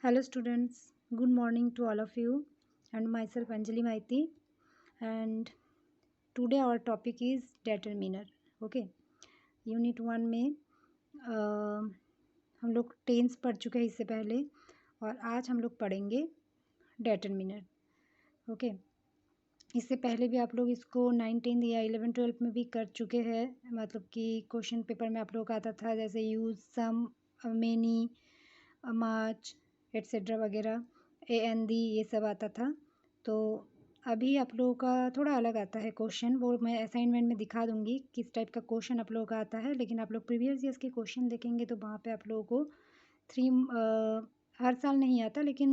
Hello students, good morning to all of you and myself Anjali Maiti, and today our topic is determiner. Okay, unit 1 में हम लोग tense पढ़ चुके हैं इससे पहले और आज हम लोग पढ़ेंगे डेटरमिनर. ओके, इससे पहले भी आप लोग इसको 9, 10 या 11, 12 में भी कर चुके हैं. मतलब कि क्वेश्चन पेपर में आप लोग का आता था जैसे यूज, सम, मेनी, माच एट्सेट्रा वगैरह, AND ये सब आता था. तो अभी आप लोगों का थोड़ा अलग आता है क्वेश्चन, वो मैं असाइनमेंट में दिखा दूंगी किस टाइप का क्वेश्चन आप लोगों का आता है. लेकिन आप लोग प्रीवियस ईयर्स के क्वेश्चन देखेंगे तो वहाँ पे आप लोगों को हर साल नहीं आता, लेकिन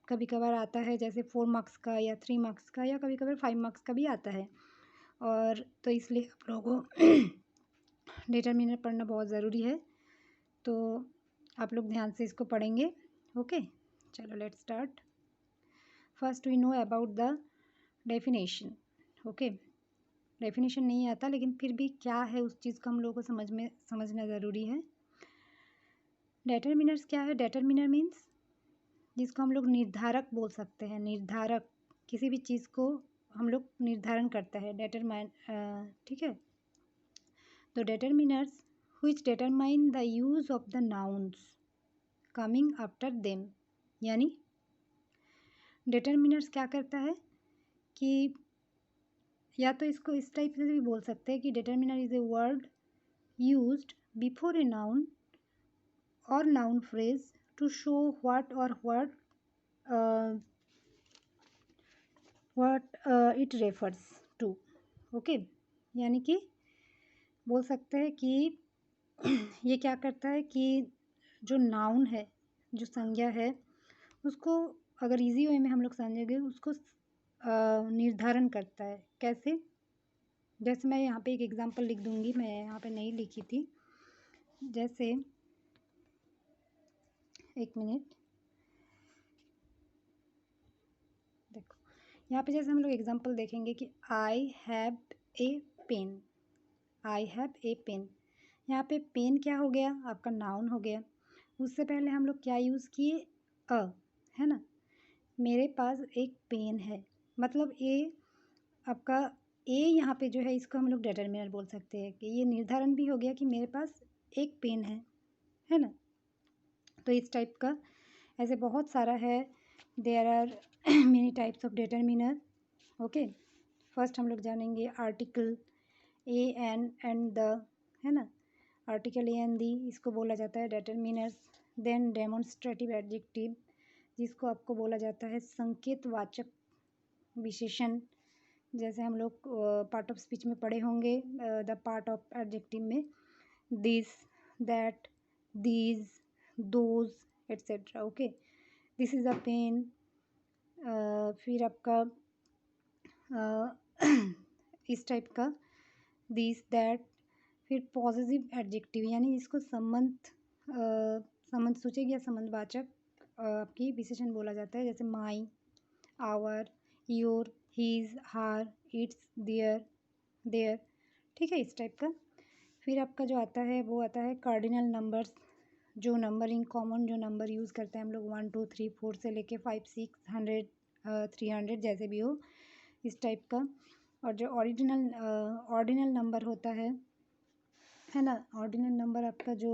कभी कभार आता है जैसे 4 मार्क्स का या 3 मार्क्स का या कभी कभार 5 मार्क्स का भी आता है. और तो इसलिए आप लोगों को डिटरमिनर पढ़ना बहुत ज़रूरी है. तो आप लोग ध्यान से इसको पढ़ेंगे. ओके, चलो let's start. First we know about the definition. Okay, definition नहीं आता लेकिन फिर भी क्या है उस चीज़ को हम लोगों को समझना ज़रूरी है. डेटरमिनर्स क्या है? डेटरमिनर मीन्स जिसको हम लोग निर्धारक बोल सकते हैं. निर्धारक, किसी भी चीज़ को हम लोग निर्धारण करता है डेटरमाइन. ठीक है, तो डेटरमिनर्स which determine the use of the nouns coming after them. यानी डिटरमिनर्स क्या करता है कि या तो इसको इस टाइप से भी बोल सकते हैं कि determiner is a word used before a noun और noun phrase to show what और what it refers to. Okay, यानी कि बोल सकते हैं कि ये क्या करता है कि जो नाउन है, जो संज्ञा है, उसको अगर इजी वे में हम लोग समझेंगे उसको निर्धारण करता है. कैसे? जैसे मैं यहाँ पे एक एग्जांपल लिख दूँगी, मैं यहाँ पे नहीं लिखी थी. जैसे एक मिनट, देखो यहाँ पे जैसे हम लोग एग्जांपल देखेंगे कि I have a pen. I have a pen, यहाँ पे पेन क्या हो गया? आपका नाउन हो गया. उससे पहले हम लोग क्या यूज़ किए? अ, है ना. मेरे पास एक पेन है, मतलब ए आपका ए यहाँ पे जो है इसको हम लोग डिटरमिनर बोल सकते हैं कि ये निर्धारण भी हो गया कि मेरे पास एक पेन है ना. तो इस टाइप का ऐसे बहुत सारा है. There are many types of determiner. Okay, first हम लोग जानेंगे आर्टिकल ए एंड द, है ना. आर्टिकल ए एंड दी, इसको बोला जाता है डिटरमिनर्स. देन डेमोन्स्ट्रेटिव एडजेक्टिव, जिसको आपको बोला जाता है संकेतवाचक विशेषण. जैसे हम लोग पार्ट ऑफ स्पीच में पढ़े होंगे द पार्ट ऑफ एडजेक्टिव में this, that, these, those etcetera. Okay, this is a pen. फिर आपका इस टाइप का दिस, दैट. फिर पॉजिटिव एडजेक्टिव यानी जिसको संबंध सूचक या संबंधवाचक आपकी विशेषण बोला जाता है. जैसे माई, आवर, योर, हीज, हार, इट्स, देयर. ठीक है, इस टाइप का. फिर आपका जो आता है वो आता है कार्डिनल नंबर्स, जो नंबरिंग कॉमन जो नंबर यूज़ करते हैं हम लोग 1, 2, 3, 4 से लेके 5, 6, 100, 300 जैसे भी हो, इस टाइप का. और जो ऑर्डिनल नंबर होता है ना. ऑर्डिनल नंबर आपका जो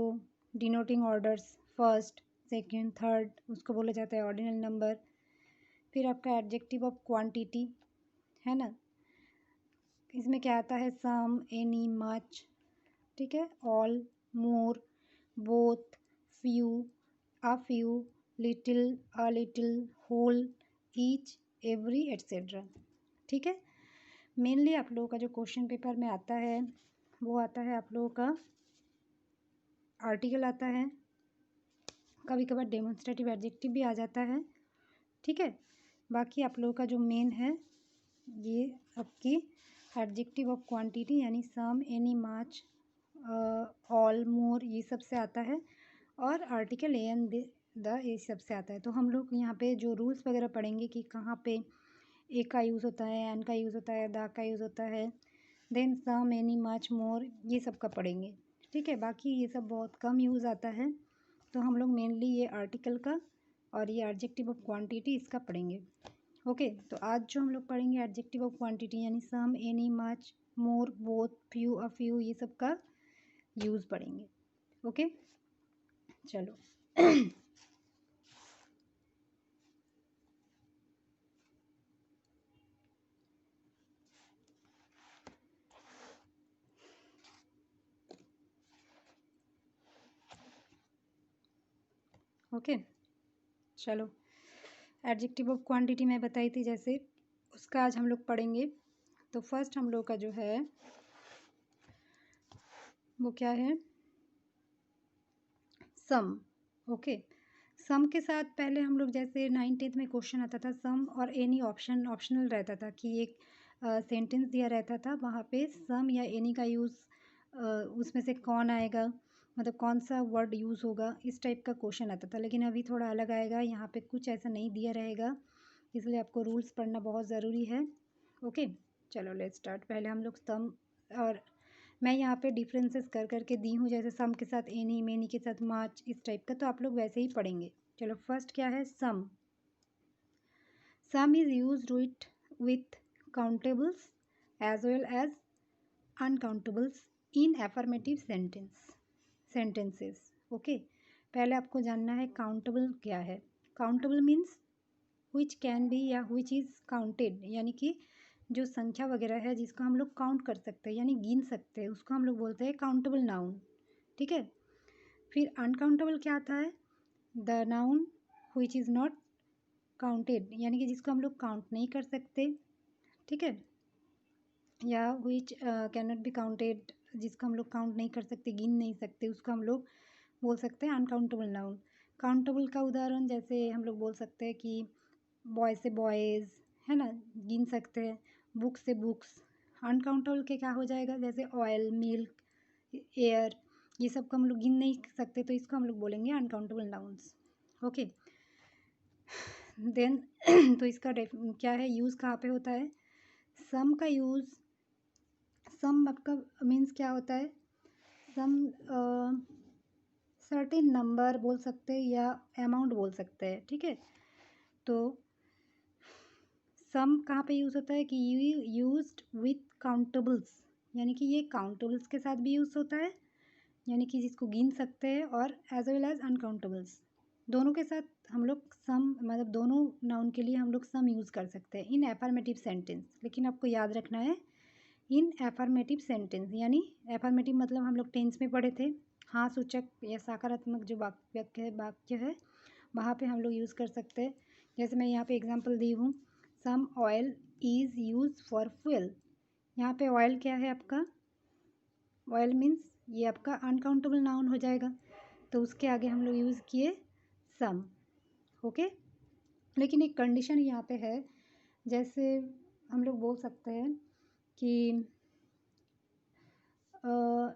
denoting orders first, second, third, उसको बोला जाता है ऑर्डिनल नंबर. फिर आपका एडजेक्टिव ऑफ क्वांटिटी, है ना. इसमें क्या आता है? Some, any, much. ठीक है, all, more, both, few, a few, little, a little, whole, each, every etcetera. ठीक है, मेनली आप लोगों का जो क्वेश्चन पेपर में आता है वो आता है आप लोगों का आर्टिकल आता है, कभी कभार डेमोन्स्ट्रेटिव एडजेक्टिव भी आ जाता है. ठीक है, बाकी आप लोगों का जो मेन है ये आपकी एडजेक्टिव ऑफ क्वांटिटी यानी सम, एनी, मच, ऑल, मोर, ये सब से आता है. और आर्टिकल ए एंड द, ये सब से आता है. तो हम लोग यहाँ पे जो रूल्स वगैरह पढ़ेंगे कि कहाँ पे ए का यूज़ होता है, एन का यूज़ होता है, द का यूज़ होता है, देन सम, एनी, मच, मोर, ये सब का पढ़ेंगे. ठीक है, बाकी ये सब बहुत कम यूज़ आता है. तो हम लोग मेनली ये आर्टिकल का और ये एडजेक्टिव ऑफ क्वांटिटी इसका पढ़ेंगे। ओके, तो आज जो हम लोग पढ़ेंगे एडजेक्टिव ऑफ क्वांटिटी यानी some, any, much, more, both, few, a few, ये सब का यूज़ पढ़ेंगे। ओके, चलो ओके, चलो एडजेक्टिव ऑफ क्वांटिटी मैं बताई थी जैसे, उसका आज हम लोग पढ़ेंगे। तो फर्स्ट हम लोग का जो है वो क्या है, सम। ओके, सम के साथ पहले हम लोग जैसे 9th में क्वेश्चन आता था सम और एनी, ऑप्शनल रहता था कि एक सेंटेंस दिया रहता था, वहाँ पे सम या एनी का यूज़ उसमें से कौन आएगा, मतलब कौन सा वर्ड यूज़ होगा, इस टाइप का क्वेश्चन आता था। लेकिन अभी थोड़ा अलग आएगा, यहाँ पे कुछ ऐसा नहीं दिया रहेगा, इसलिए आपको रूल्स पढ़ना बहुत ज़रूरी है। ओके, चलो लेट्स स्टार्ट। पहले हम लोग सम, और मैं यहाँ पे डिफरेंसेस कर करके दी हूँ, जैसे सम के साथ एनी, मेनी के साथ मच, इस टाइप का, तो आप लोग वैसे ही पढ़ेंगे। चलो फर्स्ट क्या है, some. Some is used with countables as well as uncountables in affirmative sentences. Okay, पहले आपको जानना है काउंटेबल क्या है। Countable means which can be या विच इज़ काउंटेड, यानी कि जो संख्या वगैरह है जिसको हम लोग काउंट कर सकते हैं यानी गिन सकते हैं, उसको हम लोग बोलते हैं काउंटेबल नाउन। ठीक है, फिर अनकाउंटेबल क्या आता है, the noun which is not counted, यानी कि जिसको हम लोग काउंट नहीं कर सकते। ठीक है, या which can not be counted, जिसको हम लोग काउंट नहीं कर सकते, गिन नहीं सकते, उसको हम लोग बोल सकते हैं अनकाउंटेबल नाउन। काउंटेबल का उदाहरण जैसे हम लोग बोल सकते हैं कि बॉय से बॉयज़, है ना, गिन सकते हैं। बुक से बुक्स। अनकाउंटेबल के क्या हो जाएगा, जैसे ऑयल, मिल्क, एयर, ये सब को हम लोग गिन नहीं सकते, तो इसको हम लोग बोलेंगे अनकाउंटेबल नाउन्स। ओके, देन तो इसका क्या है, यूज़ कहाँ पे होता है, सम का यूज़, सम आपका मीन्स क्या होता है, सम सर्टेन नंबर बोल सकते हैं या अमाउंट बोल सकते हैं। ठीक है, तो सम कहाँ पे यूज़ होता है कि यूज्ड विथ काउंटेबल्स, यानी कि ये काउंटेबल्स के साथ भी यूज़ होता है, यानी कि जिसको गिन सकते हैं, और एज वेल एज अनकाउंटेबल्स, दोनों के साथ हम लोग सम, मतलब दोनों नाउन के लिए हम लोग सम यूज़ कर सकते हैं इन एफर्मेटिव सेंटेंस। लेकिन आपको याद रखना है इन एफर्मेटिव सेंटेंस, यानी एफर्मेटिव मतलब हम लोग टेंस में पढ़े थे, हाँ सूचक या सकारात्मक जो वाक्य है वहाँ पे हम लोग यूज़ कर सकते हैं। जैसे मैं यहाँ पे एग्जांपल दी हूँ, some oil is use for fuel. यहाँ पे ऑयल क्या है आपका, ऑयल मीन्स ये आपका अनकाउंटेबल नाउन हो जाएगा, तो उसके आगे हम लोग यूज़ किए सम। ओके, लेकिन एक कंडीशन यहाँ पे है, जैसे हम लोग बोल सकते हैं कि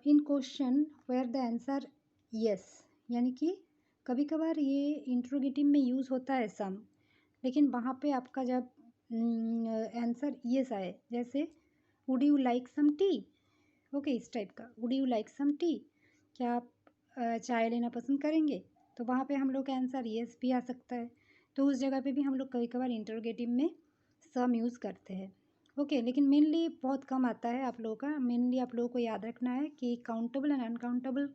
in question where the answer yes, यानी कि कभी कभार ये इंट्रोगेटिव में यूज़ होता है सम, लेकिन वहाँ पे आपका जब आंसर यस आए, जैसे would you like some tea. Okay, इस टाइप का, would you like some tea, क्या आप चाय लेना पसंद करेंगे, तो वहाँ पे हम लोग का आंसर यस भी आ सकता है। तो उस जगह पे भी हम लोग कभी कभार इंट्रोगेटिव में सम यूज़ करते हैं। ओके, लेकिन मेनली बहुत कम आता है आप लोगों का। मेनली आप लोगों को याद रखना है कि काउंटेबल एंड अनकाउंटेबल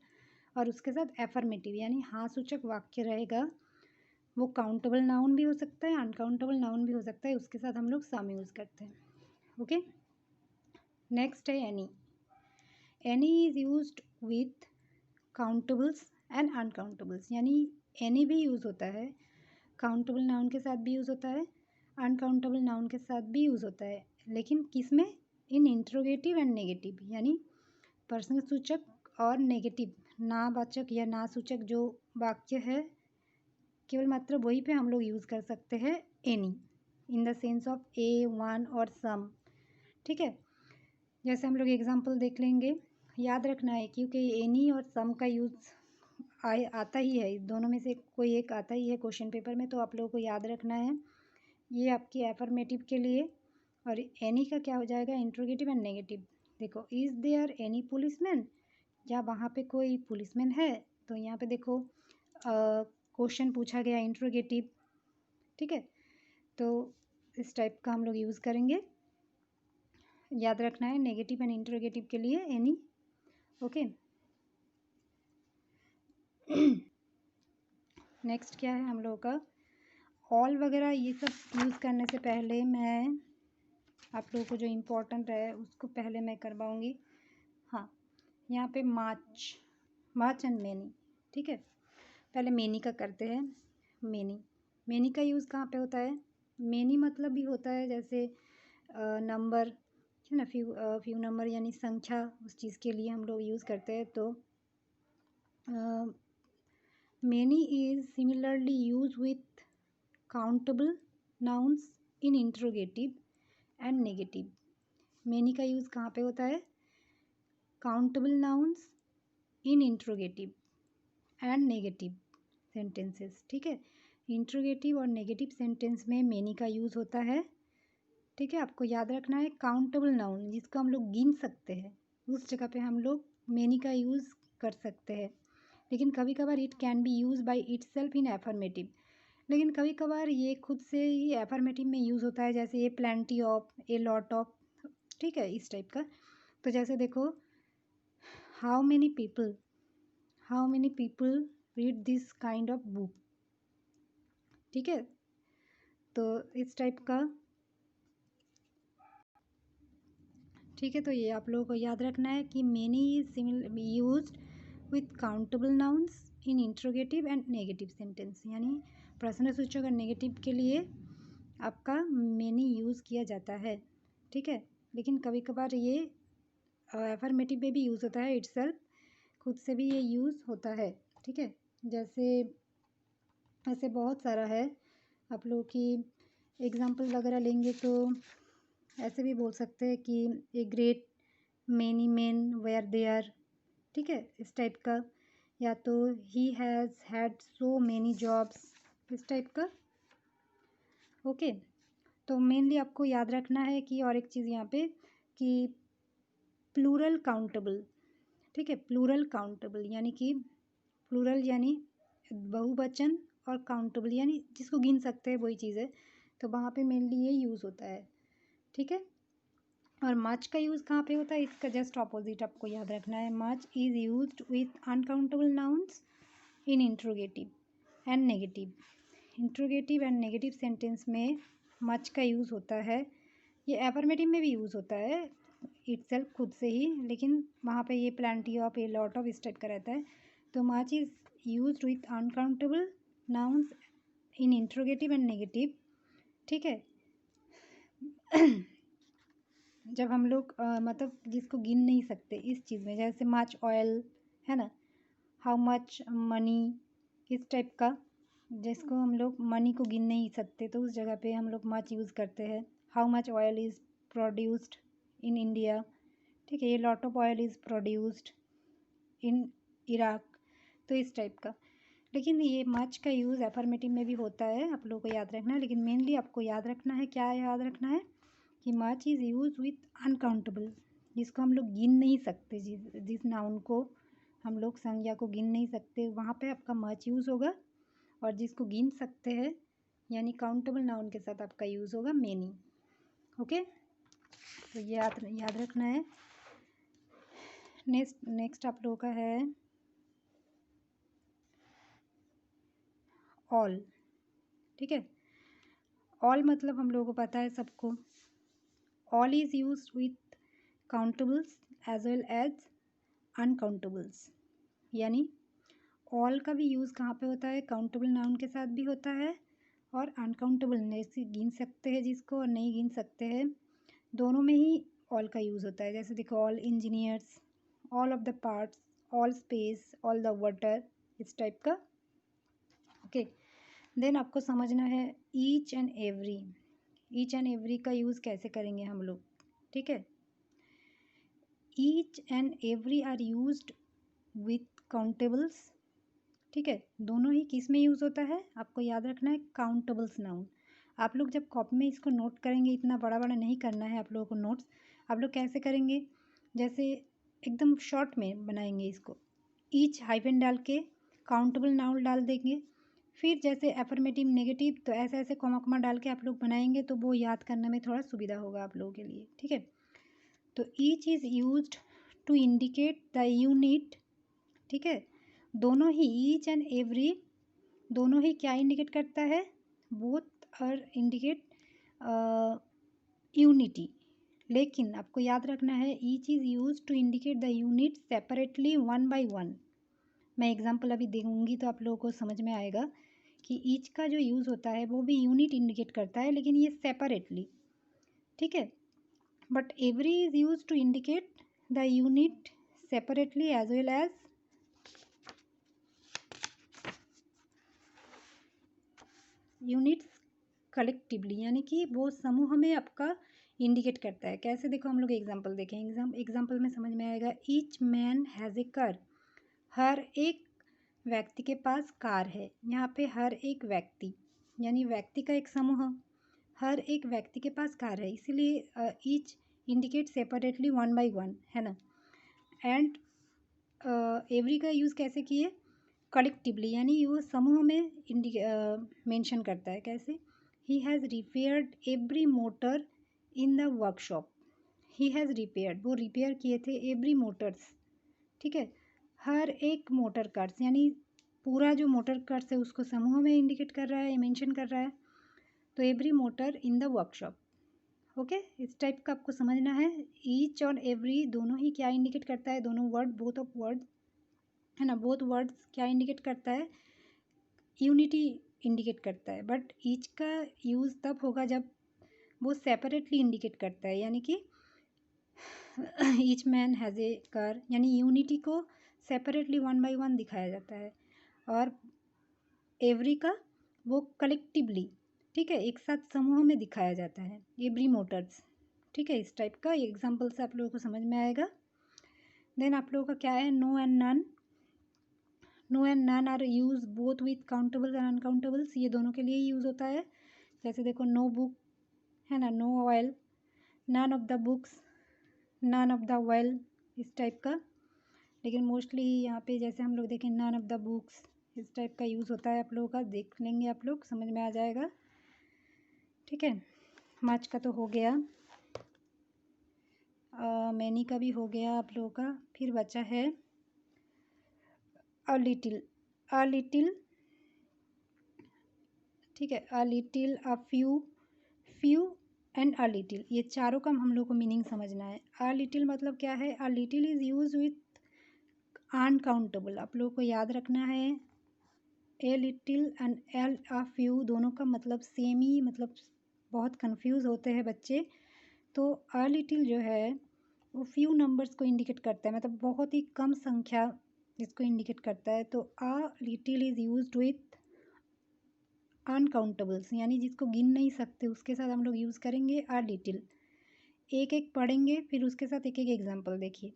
और उसके साथ एफर्मेटिव यानी हाँ सूचक वाक्य रहेगा, वो काउंटेबल नाउन भी हो सकता है, अनकाउंटेबल नाउन भी हो सकता है, उसके साथ हम लोग सम यूज़ करते हैं। ओके, नेक्स्ट है any. Any is used with countables and uncountables, यानी एनी भी यूज़ होता है, काउंटेबल नाउन के साथ भी यूज़ होता है, अनकाउंटेबल नाउन के साथ भी यूज़ होता है, लेकिन किस में, इन इंट्रोगेटिव एंड नेगेटिव, यानी प्रश्नसूचक और नेगेटिव नावाचक या नासूचक जो वाक्य है, केवल मात्र वही पे हम लोग यूज़ कर सकते हैं any, in the sense of A, one और सम। ठीक है, जैसे हम लोग एग्जांपल देख लेंगे, याद रखना है क्योंकि एनी और सम का यूज़ आता ही है, दोनों में से कोई एक आता ही है क्वेश्चन पेपर में, तो आप लोगों को याद रखना है। ये आपकी एफर्मेटिव के लिए, और एनी का क्या हो जाएगा, इंट्रोगेटिव एंड नेगेटिव। देखो, इज़ देयर एनी पुलिसमैन, क्या वहाँ पे कोई पुलिसमैन है, तो यहाँ पे देखो क्वेश्चन पूछा गया इंट्रोगेटिव, ठीक है, तो इस टाइप का हम लोग यूज़ करेंगे। याद रखना है नेगेटिव एंड इंट्रोगेटिव के लिए एनी, ओके। नेक्स्ट क्या है हम लोगों का, ऑल वगैरह ये सब यूज़ करने से पहले मैं आप लोगों को जो इम्पोर्टेंट है उसको पहले मैं करवाऊँगी। हाँ, यहाँ पे मार्च एंड मेनी, ठीक है। पहले मेनी का करते हैं। मेनी का यूज़ कहाँ पे होता है? मेनी मतलब भी होता है जैसे नंबर है ना, फ्यू नंबर यानी संख्या, उस चीज़ के लिए हम लोग यूज़ करते हैं। तो many is similarly use with countable nouns in interrogative and negative. Many का यूज़ कहाँ पे होता है? Countable nouns in interrogative and negative sentences, ठीक है। इंट्रोगेटिव और नेगेटिव सेंटेंस में मेनी का यूज़ होता है, ठीक है। आपको याद रखना है काउंटेबल नाउन जिसको हम लोग गिन सकते हैं, उस जगह पे हम लोग मेनी का यूज़ कर सकते हैं। लेकिन कभी कभार it can be use by it self in affirmative, लेकिन कभी कभार ये खुद से ही एफर्मेटिव में यूज़ होता है, जैसे a plenty of, a lot of, ठीक है, इस टाइप का। तो जैसे देखो, how many people read this kind of book, ठीक है। तो इस टाइप का, ठीक है। तो ये आप लोगों को याद रखना है कि many is used with countable nouns in interrogative and negative sentence, यानी प्रश्नसूचक और नेगेटिव के लिए आपका मेनी यूज़ किया जाता है, ठीक है। लेकिन कभी कभार ये एफर्मेटिव में भी यूज़ होता है, इटसेल्फ खुद से भी ये यूज़ होता है, ठीक है। जैसे ऐसे बहुत सारा है, आप लोगों की एग्जांपल वगैरह लेंगे तो ऐसे भी बोल सकते हैं कि a great many men were there, ठीक है, इस टाइप का। या तो he has had so many jobs, इस टाइप का, ओके। तो मेनली आपको याद रखना है कि और एक चीज़ यहाँ पे कि प्लूरल काउंटेबल, ठीक है, प्लूरल काउंटेबल यानी कि प्लूरल यानी बहुवचन और काउंटेबल यानी जिसको गिन सकते हैं वही चीज़ है, तो वहाँ पे मेनली ये यूज़ होता है, ठीक है। और मच का यूज़ कहाँ पे होता है? इसका जस्ट ऑपोजिट आपको याद रखना है। Much is used with uncountable nouns in interrogative and negative. Interrogative and negative sentence में मच का यूज़ होता है। ये एफर्मेटिव में भी यूज़ होता है इटसेल्फ खुद से ही, लेकिन वहाँ पे ये plenty of, a lot of इस टाइप का रहता है। तो much is used with uncountable nouns in interrogative and negative, ठीक है। जब हम लोग मतलब जिसको गिन नहीं सकते इस चीज़ में, जैसे मच ऑयल है ना, हाउ मच मनी, इस टाइप का, जिसको हम लोग मनी को गिन नहीं सकते तो उस जगह पे हम लोग मच यूज़ करते हैं। How much oil is produced in India, ठीक है, ये lot of oil is produced in Iraq, तो इस टाइप का। लेकिन ये मच का यूज़ एफर्मेटिव में भी होता है, आप लोगों को याद रखना है। लेकिन मेनली आपको याद रखना है, क्या याद रखना है कि much is use with uncountable, जिसको हम लोग गिन नहीं सकते, जिस नाउन को हम लोग संज्ञा को गिन नहीं सकते वहाँ पे आपका मच यूज़ होगा, और जिसको गिन सकते हैं यानी काउंटेबल नाउन के साथ आपका यूज़ होगा मेनी, ओके। तो ये याद रखना है। नेक्स्ट आप लोगों का है ऑल, ठीक है। ऑल मतलब हम लोगों को पता है सबको, all is use with countables as well as uncountables, यानी ऑल का भी यूज़ कहाँ पे होता है? काउंटेबल नाउन के साथ भी होता है, और अनकाउंटेबल जैसे गिन सकते हैं जिसको और नहीं गिन सकते हैं, दोनों में ही ऑल का यूज़ होता है। जैसे देखो, all engineers, all of the parts, all space, all the water, इस टाइप का, ओके। देन आपको समझना है ईच एंड एवरी का यूज़ कैसे करेंगे हम लोग, ठीक है। Each and every are used with countables, ठीक है। दोनों ही किस में यूज़ होता है? आपको याद रखना है काउंटेबल्स नाउन। आप लोग जब कॉपी में इसको नोट करेंगे, इतना बड़ा बड़ा नहीं करना है आप लोगों को नोट्स। आप लोग कैसे करेंगे? जैसे एकदम शॉर्ट में बनाएंगे इसको, ईच हाइफन डाल के काउंटेबल नाउन डाल देंगे, फिर जैसे अफर्मेटिव नेगेटिव, तो ऐसे ऐसे कॉमा कॉमा डाल के आप लोग बनाएंगे तो वो याद करने में थोड़ा सुविधा होगा आप लोगों के लिए, ठीक है। तो each is used to indicate the unit, ठीक है। दोनों ही, ईच एंड एवरी दोनों ही क्या इंडिकेट करता है, बोथ आर इंडिकेट यूनिटी। लेकिन आपको याद रखना है each is use to indicate the unit separately one by one. मैं एग्जांपल अभी दूंगी तो आप लोगों को समझ में आएगा कि ईच का जो यूज़ होता है वो भी यूनिट इंडिकेट करता है, लेकिन ये सेपरेटली, ठीक है। But every is use to indicate the unit separately as well as units collectively, यानी कि वो समूह में आपका इंडिकेट करता है। कैसे, देखो हम लोग एग्जांपल देखें, एग्जांपल में समझ में आएगा। Each man has a car, हर एक व्यक्ति के पास कार है। यहाँ पे हर एक व्यक्ति यानी व्यक्ति का एक समूह, हर एक व्यक्ति के पास कार है, इसीलिए each indicate separately one by one, है ना। एंड एवरी का यूज़ कैसे किए, कलेक्टिवली, यानी वो समूह में मेंशन करता है। कैसे, he has repaired every motor in the workshop. He has repaired, वो रिपेयर किए थे एवरी मोटर्स, ठीक है, हर एक मोटर कार्स, यानी पूरा जो मोटर कार्स है उसको समूह में इंडिकेट कर रहा है, मेंशन कर रहा है। तो every motor in the workshop, okay. इस टाइप का आपको समझना है। ईच और एवरी दोनों ही क्या इंडिकेट करता है, दोनों वर्ड, बोथ ऑफ वर्ड, है ना, बोथ वर्ड्स क्या इंडिकेट करता है, यूनिटी इंडिकेट करता है। बट ईच का यूज़ तब होगा जब वो सेपरेटली इंडिकेट करता है, यानी कि each man has a car, यानी यूनिटी को सेपरेटली वन बाय वन दिखाया जाता है। और एवरी का वो कलेक्टिवली, ठीक है, एक साथ समूह में दिखाया जाता है, एवरी मोटर्स, ठीक है। इस टाइप का एग्जाम्पल से आप लोगों को समझ में आएगा। देन आप लोगों का क्या है, no and none. No and none are use both with countables and uncountables, ये दोनों के लिए यूज़ होता है। जैसे देखो, नो बुक, है ना, no oil, none of the books, none of the well, इस टाइप का। लेकिन मोस्टली यहाँ पे जैसे हम लोग देखें, नन ऑफ द बुक्स, इस टाइप का यूज़ होता है। आप लोगों का देख लेंगे, आप लोग समझ में आ जाएगा, ठीक है। मच का तो हो गया, मैनी का भी हो गया आप लोगों का। फिर बचा है अ लिटिल, अ लिटिल, ठीक है, a little, a few, few and a little, ये चारों का हम लोग को मीनिंग समझना है। अ लिटिल मतलब क्या है, a little is use with uncountable, आप लोगों को याद रखना है। A little and L a few दोनों का मतलब सेम ही, मतलब बहुत कंफ्यूज होते हैं बच्चे। तो अ लिटिल जो है वो फ्यू नंबर्स को इंडिकेट करता है, मतलब बहुत ही कम संख्या इसको इंडिकेट करता है। तो a little is used with uncountables, यानी जिसको गिन नहीं सकते उसके साथ हम लोग यूज़ करेंगे अ लिटिल। एक एक पढ़ेंगे, फिर उसके साथ एक एक एग्जांपल देखिए।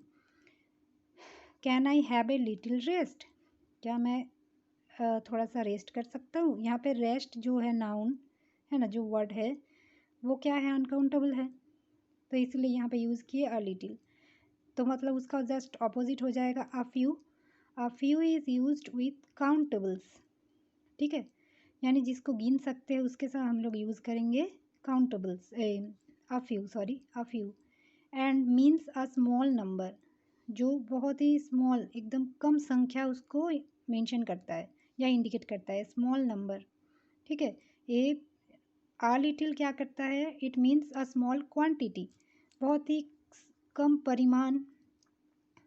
Can I have a little rest, क्या मैं थोड़ा सा रेस्ट कर सकता हूँ। यहाँ पे रेस्ट जो है नाउन, है ना, जो वर्ड है वो क्या है, अनकाउंटेबल है, तो इसलिए यहाँ पे यूज़ किए अ लिटिल। तो मतलब उसका जस्ट ऑपोजिट हो जाएगा a few. A few is used with countables, ठीक है, यानी जिसको गिन सकते हैं उसके साथ हम लोग यूज़ करेंगे countables, a few, sorry, a few. And means a small number, जो बहुत ही स्मॉल, एकदम कम संख्या उसको मेंशन करता है या इंडिकेट करता है, स्मॉल नंबर, ठीक है। ए आ लिटिल क्या करता है, it means a small quantity, बहुत ही कम परिमाण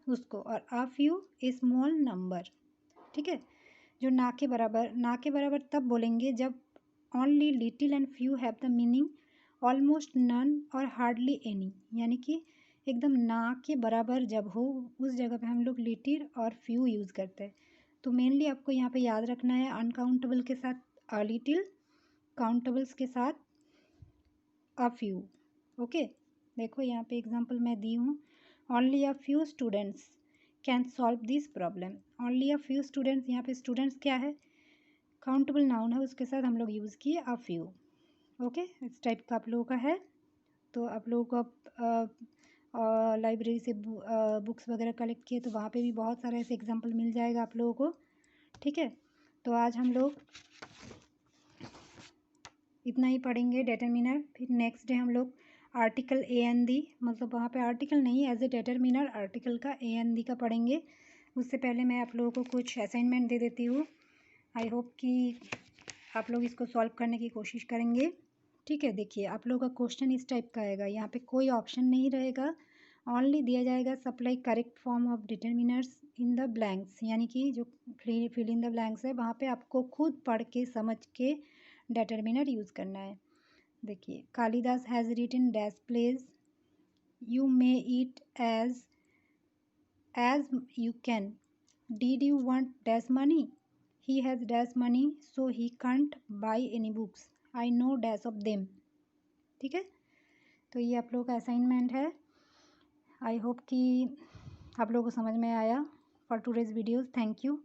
उसको। और आ फ्यू ए स्मॉल नंबर, ठीक है, जो ना के बराबर, ना के बराबर तब बोलेंगे जब only little and few have the meaning almost none और हार्डली एनी, यानी कि एकदम ना के बराबर जब हो उस जगह पे हम लोग लिटिल और फ्यू यूज़ करते हैं। तो मेनली आपको यहाँ पे याद रखना है, अनकाउंटेबल के साथ अ लिटिल, काउंटेबल्स के साथ अ फ्यू, ओके। देखो यहाँ पे एग्जांपल मैं दी हूँ, only a few students can solve this problem. Only a few students, यहाँ पे स्टूडेंट्स क्या है, काउंटेबल नाउन है, उसके साथ हम लोग यूज़ किए अ फ्यू, ओके। इस टाइप का आप लोगों का है। तो आप लोगों को लाइब्रेरी से बुक्स वगैरह कलेक्ट किए तो वहाँ पे भी बहुत सारे ऐसे एग्जांपल मिल जाएगा आप लोगों को, ठीक है। तो आज हम लोग इतना ही पढ़ेंगे डिटरमिनर। फिर नेक्स्ट डे हम लोग आर्टिकल ए एन दी, मतलब वहाँ पे आर्टिकल नहीं, एज ए डिटरमिनर आर्टिकल का ए एन दी का पढ़ेंगे। उससे पहले मैं आप लोगों को कुछ असाइनमेंट दे देती हूँ। आई होप कि आप लोग इसको सॉल्व करने की कोशिश करेंगे। ठीक है, देखिए आप लोगों का क्वेश्चन इस टाइप का आएगा। यहाँ पे कोई ऑप्शन नहीं रहेगा, ओनली दिया जाएगा supply correct form of determiners in the blanks, यानी कि जो फिल इन द ब्लैंक्स है वहाँ पे आपको खुद पढ़ के समझ के डिटरमिनर यूज़ करना है। देखिए, Kalidas has written dash plays, you may eat as you can, did you want dash money, he has dash money so he can't buy any books, I know dash of them। ठीक है, तो ये आप लोगों का असाइनमेंट है। I hope कि आप लोगों को समझ में आया। For today's videos, thank you.